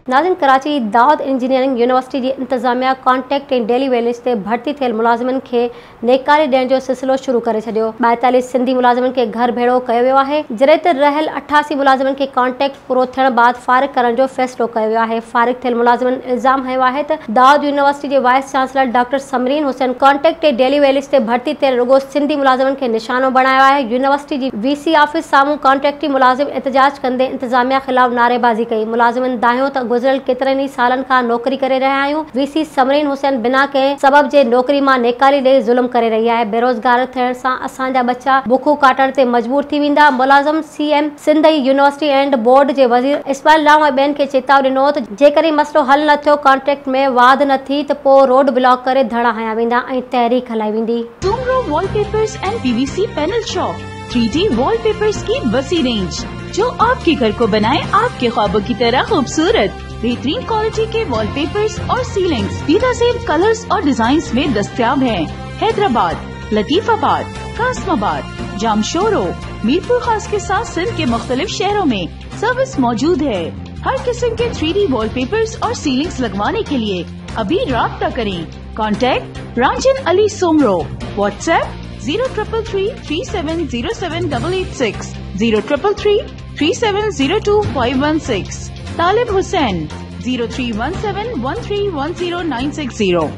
नाज़रीन, Karachi Dawood engineering university जी इंतजामिया contract ऐं डेली वेजेस ते भर्ती थियल मुलाज़िमनि खे नेकारी ॾियण जो सिलसिलो शुरू करे छॾियो। 42 सिंधी मुलाज़िमनि खे घर भेड़ो कयो वियो आहे, जॾहिं त रहियल 88 मुलाज़िमनि खे कॉन्ट्रैक्ट पूरो थियण बाद फारिग करण जो फ़ैसिलो कयो वियो आहे। फारिग थियल मुलाज़िमनि इल्ज़ाम हयो आहे त दाऊद यूनिवर्सिटी जे vice chancellor doctor Samreen Hussain contract ऐं डेली वेजेस ते भर्ती थियल रुगो सिंधी मुलाज़िमनि खे निशानो बणायो आहे। यूनिवर्सिटी जी VC ऑफिस साम्हूं कॉन्ट्रैक्टी मुलाज़िम एहतजाज कंदे इंतजामिया ख़िलाफ़ नारेबाज़ी कई। मुलाज़िमनि दाहियो त गुज़िरियल केतिरनि सालन खां नौकरी करे रहिया आहियूं। VC समरीन हुसैन बिना कंहिं सबब जे नौकरी मां नेकारी ॾेई ज़ुल्म करे रही आहे। बेरोज़गार थियण सां असांजा बच्चा बुखो काटण ते मजबूर थी वेंदा। मुलाज़िम CM Sindh university and board जे वज़ीर इस्माइल राव ऐं ॿियनि खे चेतावनी ॾिनो त जेकॾहिं मसइलो हल न थियो, कॉन्ट्रैक्ट में वाध न थी त पोइ रोड ब्लॉक करे धरना हया वेंदा ऐं तहरीक हलाई वेंदी। Soomro wallpapers and PVC panel shop 3D wallpapers की वसी रेंज जो आपके घर को बनाए आपके ख्वाबों की तरह खूबसूरत। बेहतरीन क्वालिटी के वॉलपेपर्स और सीलिंग्स बेहतरीन कलर्स और डिजाइन्स में दस्तयाब हैं। हैदराबाद, लतीफाबाद, कासमाबाद, जामशोरो, मीरपुर खास के साथ सिंध के मुख्तलिफ शहरों में सर्विस मौजूद है। हर किस्म के 3D वॉलपेपर्स और सीलिंग्स लगवाने के लिए अभी राब्ता करें। कॉन्टैक्ट रांजन अली सोमरो। व्हाट्सएप 0333370786 03333702 516। तालिब हुसैन 0317131096